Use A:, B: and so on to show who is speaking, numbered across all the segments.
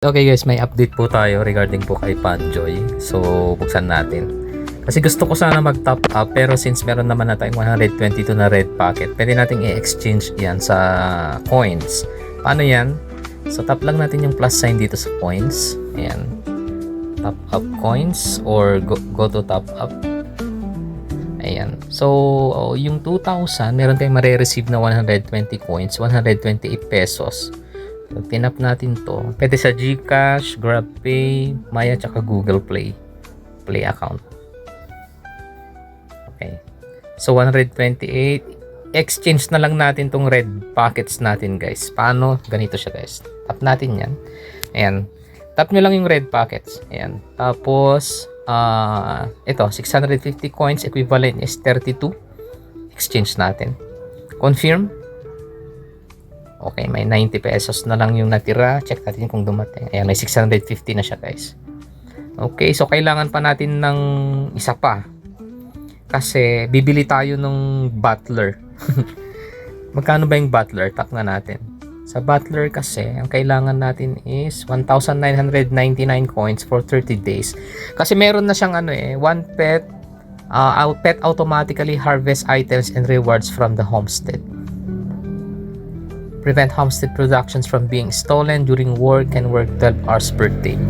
A: Okay guys, may update po tayo regarding po kay Panjoy. So, buksan natin. Kasi gusto ko sana mag-top up pero since meron naman na tayong 122 na red packet, pwede nating i-exchange yan sa coins. Paano yan? So, tap lang natin yung plus sign dito sa coins. Ayan. Top up coins or go to top up. Ayan. So, yung 2,000, meron tayong mare-receive na 120 coins, 128 pesos. Pag tinap natin to, pwede sa GCash, GrabPay, Maya, tsaka Google Play account. Okay. So, 128. Exchange na lang natin tong red packets natin, guys. Paano? Ganito siya, guys. Tap natin yan. Ayan. Tap nyo lang yung red packets. Ayan. Tapos, ito, 650 coins, equivalent is 32. Exchange natin. Confirm. Okay, may 90 pesos na lang yung natira. Check natin kung dumating. Ayan, may 650 na siya, guys. Okay, so kailangan pa natin ng isa pa. Kasi bibili tayo ng butler. Magkano ba yung butler? Tap nga natin. Sa butler kasi, ang kailangan natin is 1,999 coins for 30 days. Kasi meron na siyang one pet. Pet automatically harvest items and rewards from the homestead. Prevent homestead productions from being stolen during work and work 12 hours per day.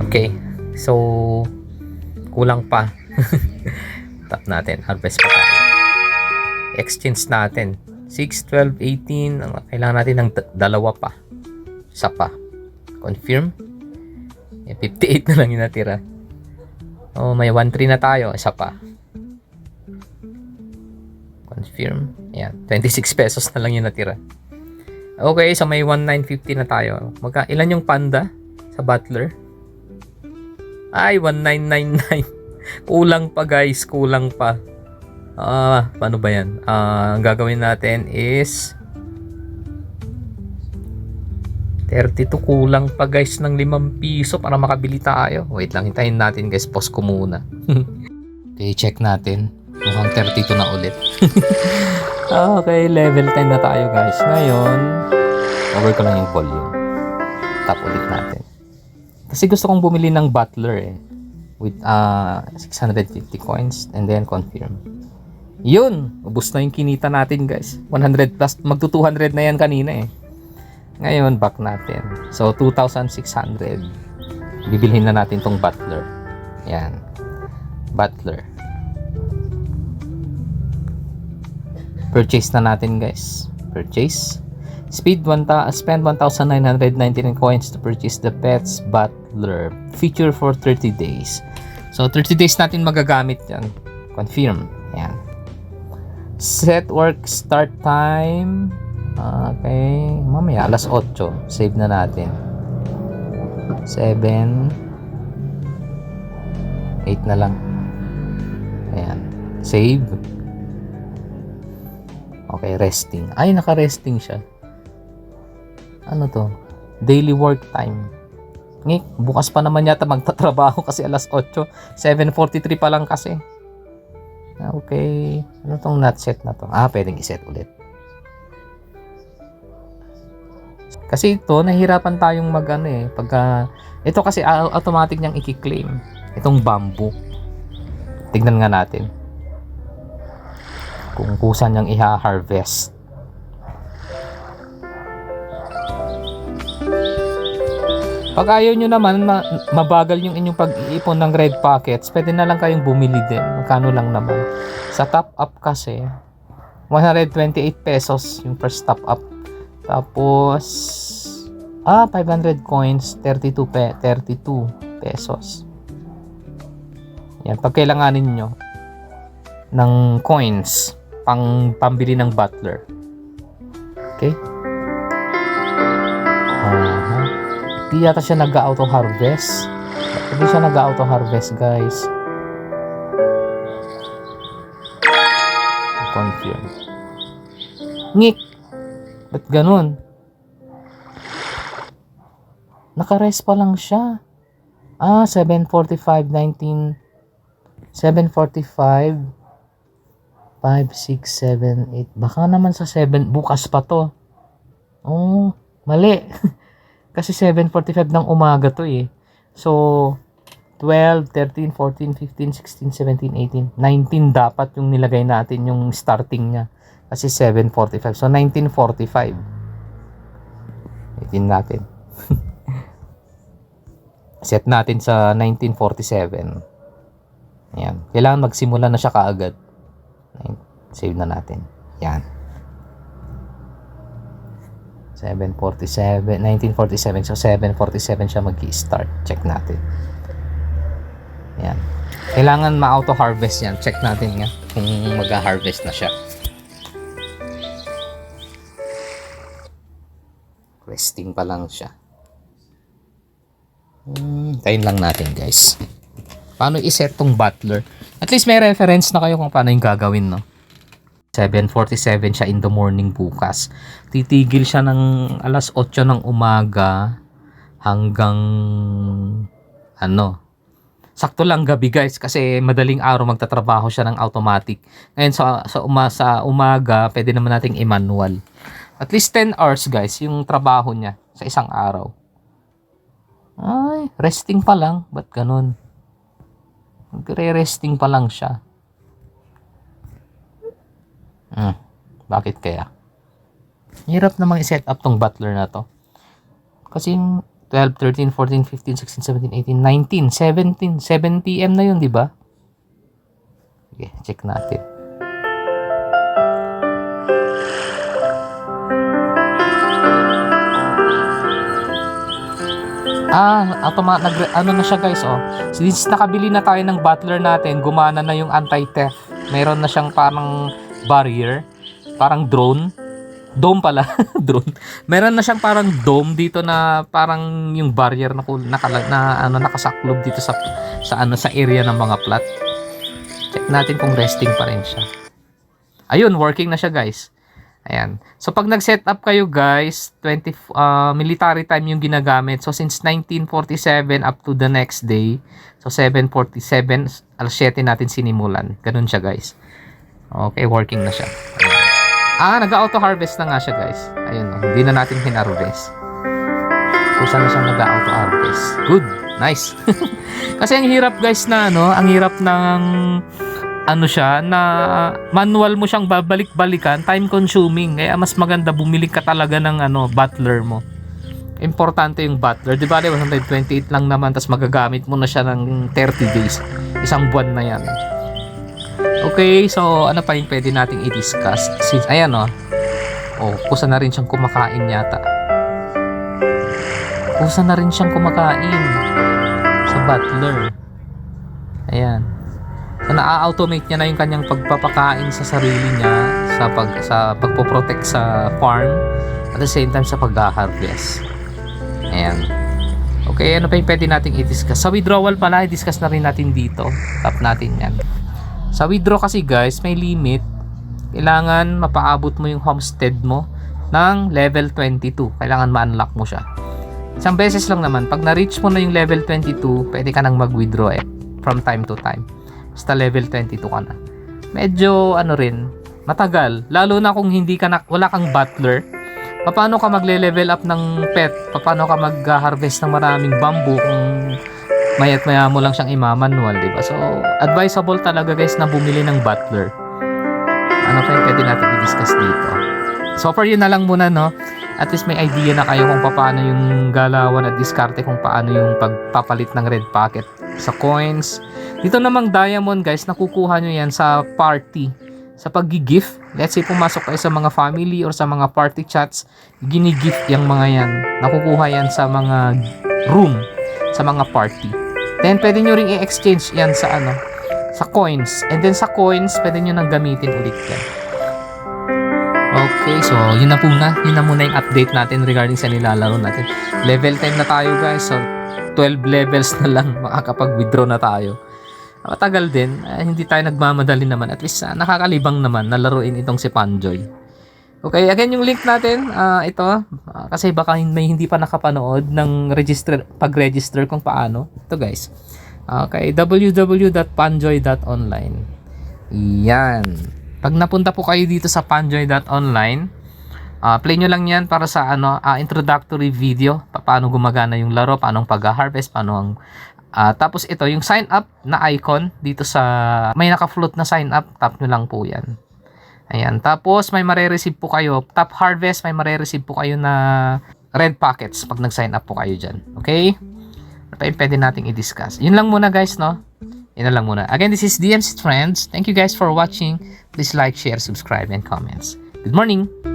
A: Okay. So, kulang pa. Tap natin. Harvest pa tayo. Exchange natin. 6, 12, 18. Kailangan natin ng dalawa pa. Isa pa. Confirm. 58 na lang yung natira. Oh, may 1-3 na tayo. Isa pa. Confirm. Yan. 26 pesos na lang yung natira. Okay, so may 1,950 na tayo. Ilan yung panda sa butler? Ay, 1,999. Kulang pa, guys. Kulang pa. Paano ba yan? Ang gagawin natin is 32. Kulang pa, guys, ng 5 piso para makabili tayo. Wait lang, hintayin natin, guys. Pause ko muna. Okay, check natin. Mukhang 32 na ulit. Okay, level 10 na tayo, guys. Ngayon, over ko lang yung volume. Tap ulit natin. Kasi gusto kong bumili ng butler with 650 coins and then confirm. Yun! Ubus na yung kinita natin, guys. 100 plus. Magto 200 na yan kanina Ngayon, back natin. So, 2,600. Bibilhin na natin tong butler. Yan. Butler. Purchase na natin, guys. Purchase. Spend 1,999 coins to purchase the Pets Butler. Feature for 30 days. So, 30 days natin magagamit yan. Confirm. Yan. Set work start time. Okay. Mamaya, alas 8. Save na natin. 7. 8 na lang. Ayan. Save. Okay, resting. Ay, naka-resting siya. Ano to? Daily work time. Ngik, bukas pa naman yata magtatrabaho kasi alas 8. 7:43 pa lang kasi. Okay. Ano tong not set na to? Pwedeng iset ulit. Kasi ito, nahihirapan tayong pagka, ito kasi automatic niyang i-claim. Itong bamboo. Tignan nga natin. Kung kusan niyang i-harvest. Pag ayaw nyo naman mabagal yung inyong pag-iipon ng red packets, pwede na lang kayong bumili din. Magkano lang naman. Sa top up kasi 128 pesos yung first top up. Tapos 500 coins, 32 pesos. Yan, pag kailanganin nyo ng coins pambili ng butler. Okay? Hindi yata siya nag-auto harvest. Hindi siya nag-auto harvest, guys. Confirm. Ngik! Ba't ganun? Naka-rest pa lang siya. 7:45, 19, 7:45, 5, 6, 7, 8. Baka naman sa 7, bukas pa to. Oh, mali. Kasi 7:45 ng umaga to eh. So, 12, 13, 14, 15, 16, 17, 18, 19 dapat yung nilagay natin yung starting niya. Kasi 7:45. So, 19:45. Itin natin. Set natin sa 19:47. Ayan. Kailangan magsimula na siya kaagad. Save na natin. Yan. 7:47, 19:47. So, 7:47 siya mag-i-start. Check natin. Yan. Kailangan ma-auto-harvest yan. Check natin nga kung mag-harvest na siya. Resting pa lang siya. Tayin lang natin guys. Paano i-set tong butler? At least may reference na kayo kung paano yung gagawin, no? 7:47 siya in the morning bukas. Titigil siya ng alas 8 ng umaga hanggang sakto lang gabi guys kasi madaling araw magtatrabaho siya ng automatic. Ngayon sa umaga pwede naman nating i-manual. At least 10 hours guys yung trabaho niya sa isang araw. Ay, resting pa lang. Ba't ganun? Magre-resting pa lang siya. Bakit kaya? Hirap namang i-set up tong butler na to. Kasi 12, 13, 14, 15, 16, 17, 18, 19, 17, 7 PM na yun, di ba? Okay, check natin. Ano na siya guys, oh. Since nakabili na tayo ng butler natin, gumana na yung anti-theft. Meron na siyang parang barrier, parang drone. Dome pala, drone. Meron na siyang parang dome dito na parang yung barrier na nakasaklob dito sa area ng mga plot. Check natin kung resting pa rin siya. Ayun, working na siya guys. Ayan. So pag nag-set up kayo guys, military time yung ginagamit. So since 1947 up to the next day, so 7:47, alas 7 natin sinimulan. Ganun siya guys. Okay, working na siya. Nag-auto-harvest na nga siya guys. Ayun, hindi na natin hinarvest. Kung saan na siya nag-auto-harvest. Good, nice. Kasi ang hirap guys na ang hirap ng na manual mo siyang babalik-balikan, time consuming. Kaya mas maganda bumili ka talaga ng butler mo. Importante yung butler. Di ba 128 lang naman, tas magagamit mo na siya ng 30 days. Isang buwan na yan. Okay, so ano pa yung pwede nating i-discuss? Since, ayan kusa na rin siyang kumakain yata. Kusa na rin siyang kumakain sa butler. Ayan. So, na-automate niya na yung kanyang pagpapakain sa sarili niya sa pagpoprotect sa farm at the same time sa pag-harvest. Ayan. Okay, ano pa yung pwede nating i-discuss? Sa withdrawal pala, i-discuss na rin natin dito. Tap natin yan. Sa withdraw kasi guys, may limit. Kailangan mapaabot mo yung homestead mo ng level 22. Kailangan ma-unlock mo siya. Isang beses lang naman. Pag na-reach mo na yung level 22, pwede ka nang mag-withdraw from time to time. Basta level 22 ka na. Medyo matagal. Lalo na kung wala kang butler. Paano ka magle-level up ng pet? Paano ka mag-harvest ng maraming bamboo kung maya't maya mo lang siyang imamanual, diba? So, advisable talaga guys na bumili ng butler. Ano pa yung pwede natin i-discuss dito? So, for yun na lang muna, no? At least may idea na kayo kung paano yung galawan at diskarte kung paano yung pagpapalit ng red packet sa coins. Dito namang diamond guys, nakukuha nyo yan sa party. Sa pag-gift. Let's say pumasok kayo sa mga family or sa mga party chats, gini-gift yung mga yan. Nakukuha yan sa mga room, sa mga party. Then, pwede nyo ring i-exchange yan sa sa coins. And then, sa coins, pwede nyo nang gamitin ulit yan. Okay, so, yun na muna yung update natin regarding sa nilalaro natin. Level 10 na tayo, guys. So, 12 levels na lang makakapag-withdraw na tayo. Matagal din. Hindi tayo nagmamadali naman. At least, nakakalibang naman na laruin itong si Panjoy. Okay, again yung link natin, ito, kasi baka may hindi pa nakapanood ng pag-register kung paano. Ito guys, okay, www.panjoy.online. Yan. Pag napunta po kayo dito sa panjoy.online, Play nyo lang yan para sa introductory video. Paano gumagana yung laro, paano pag-harvest, paano ang... tapos ito, yung sign up na icon dito sa... May naka-float na sign up, tap nyo lang po yan. Ayan. Tapos may mare-receive po kayo. Top harvest, may mare-receive po kayo na red packets pag nag-sign up po kayo dyan. Okay? Ano pa yung pwede nating i-discuss? Yun lang muna guys, no? Yun lang muna. Again, this is DMC Trends. Thank you guys for watching. Please like, share, subscribe, and comments. Good morning!